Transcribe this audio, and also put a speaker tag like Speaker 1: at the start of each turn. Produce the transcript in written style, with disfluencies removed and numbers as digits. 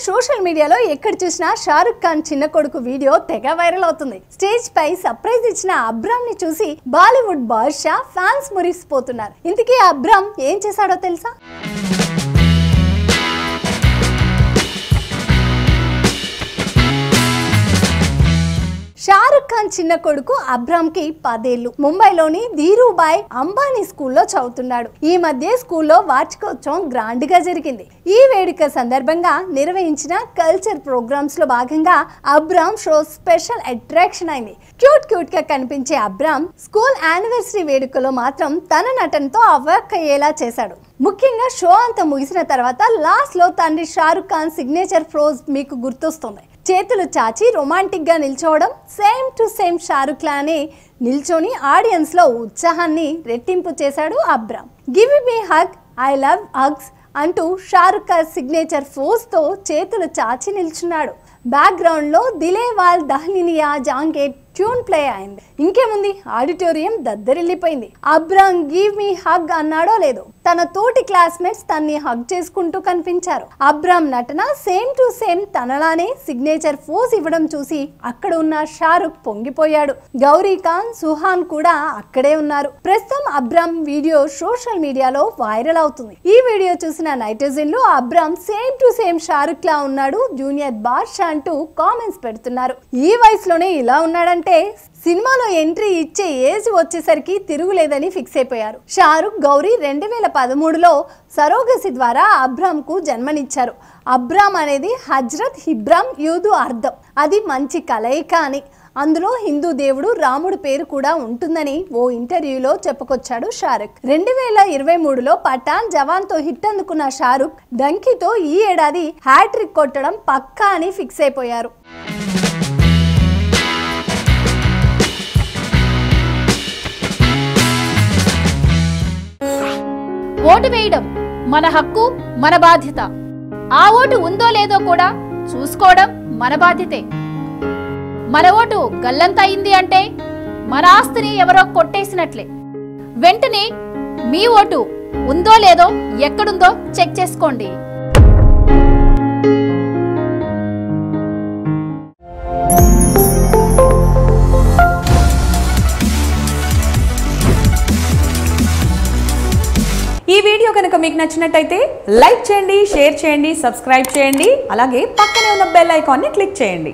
Speaker 1: Social మీడియాలో ఎక్కడ చూసినా షారుఖ్ ఖాన్ చిన్న కొడుకు వీడియో తెగ వైరల్ అవుతుంది. స్టేజ్ పై సర్ప్రైజ్ ఇచ్చిన అబ్రామ్ ని చూసి బాలీవుడ్ బాద్షా ఫ్యాన్స్ మురిసిపోతున్నారు. ఇంతకీ అబ్రామ్ ఏం చేశాడో తెలుసా? షారుఖ్ ఖాన్ చిన్న కొడుకు అబ్రామ్ కి 10 ఏళ్లు. ముంబైలోని ధీరుభాయ్ అంబానీ స్కూల్లో చదువుతున్నాడు. ఈ మధ్య స్కూల్లో వార్షికోత్సవం గ్రాండ్ గా జరిగింది. ఈ వేడుక సందర్భంగా నిర్వహించిన కల్చర్ ప్రోగ్రామ్స్ లో భాగంగా అబ్రామ్ షో స్పెషల్ అట్రాక్షన్ అయింది. క్యూట్ గా కనిపించే అబ్రామ్ స్కూల్ యానివర్సరీ వేడుకలో మాత్రం తన నటనతో అవాక్కయ్యేలా చేశాడు. ముఖ్యంగా షో అంతా ముగిసిన తర్వాత లాస్ట్ లో తండ్రి షారుఖ్ ఖాన్ సిగ్నేచర్ ఫ్రోజ్ మీకు గుర్తొస్తుంది. చేతులు చాచి రొమాంటిక్ గా నిల్చోవడం, సేమ్ టు సేమ్ షారుఖ్ లానే నిల్చొని ఆడియన్స్ లో ఉత్సాహాన్ని రెట్టింపు చేశాడు Abram. Give me hug, I love hugs అంటూ షారుఖ్ ఖాన్ సిగ్నేచర్ ఫోజ్ తో చేతులు చాచి నిల్చున్నాడు. బ్యాక్గ్రౌండ్ లో దిలేవాల్ దహ్లినియా జాంగే ట్యూన్ ప్లే అయింది. ఇంకేముంది, ఆడిటోరియం దద్దరిల్లిపోయింది. అబ్రామ్ గివ్ మీ హగ్ అన్నాడో లేదో తన తోటి క్లాస్మేట్స్ తన్ని హగ్ చేసుకుంటూ కనిపించారు. అబ్రామ్ నటన సేమ్ టు సేమ్ తనలానే సిగ్నేచర్ ఫోజ్ ఇవ్వడం చూసి అక్కడ ఉన్న షారుఖ్ పొంగిపోయాడు. గౌరీ ఖాన్, సుహాన్ కూడా అక్కడే ఉన్నారు. ప్రస్తుతం అబ్రామ్ వీడియో సోషల్ మీడియాలో వైరల్ అవుతుంది. ఈ వీడియో చూసిన నైటిజన్లు AbRam same to same Shahrukh లా ఉన్నాడు, జూనియర్ బాద్షా అంటూ కామెంట్స్ పెడుతున్నారు. ఈ వయసులోనే ఇలా ఉన్నాడంటే సినిమాలో ఎంట్రీ ఇచ్చే ఏజ్ వచ్చేసరికి తిరుగులేదని ఫిక్స్ అయిపోయారు. షారుఖ్, గౌరీ 2013లో సరోగసి ద్వారా అబ్రామ్ కు జన్మనిచ్చారు. అబ్రామ్ అనేది హజ్రత్ ఇబ్రామ్ యూదు అర్థం. అది మంచి కలయిక అని. అందులో హిందూ దేవుడు రాముడు పేరు కూడా ఉంటుందని ఓ ఇంటర్వ్యూలో చెప్పుకొచ్చాడు షారుఖ్. 2023లో పఠాన్, జవాన్ తో హిట్ అందుకున్న షారుఖ్ డంకీతో ఈ ఏడాది హ్యాట్రిక్ కొట్టడం పక్కా అని ఫిక్స్ అయిపోయారు.
Speaker 2: ఓటు వేయడం మన హక్కు, మన బాధ్యత. ఆ ఓటు ఉందో లేదో కూడా చూసుకోవడం మన బాధ్యతే. మన ఓటు గల్లంత అయింది అంటే మన ఆస్తిని ఎవరో కొట్టేసినట్లే. వెంటనే మీ ఓటు ఉందో లేదో ఎక్కడుందో చెక్ చేసుకోండి.
Speaker 3: ఈ వీడియో కనుక మీకు నచ్చినట్టయితే లైక్ చేయండి, షేర్ చేయండి, సబ్స్క్రైబ్ చేయండి. అలాగే పక్కనే ఉన్న బెల్ ఐకాన్ని క్లిక్ చేయండి.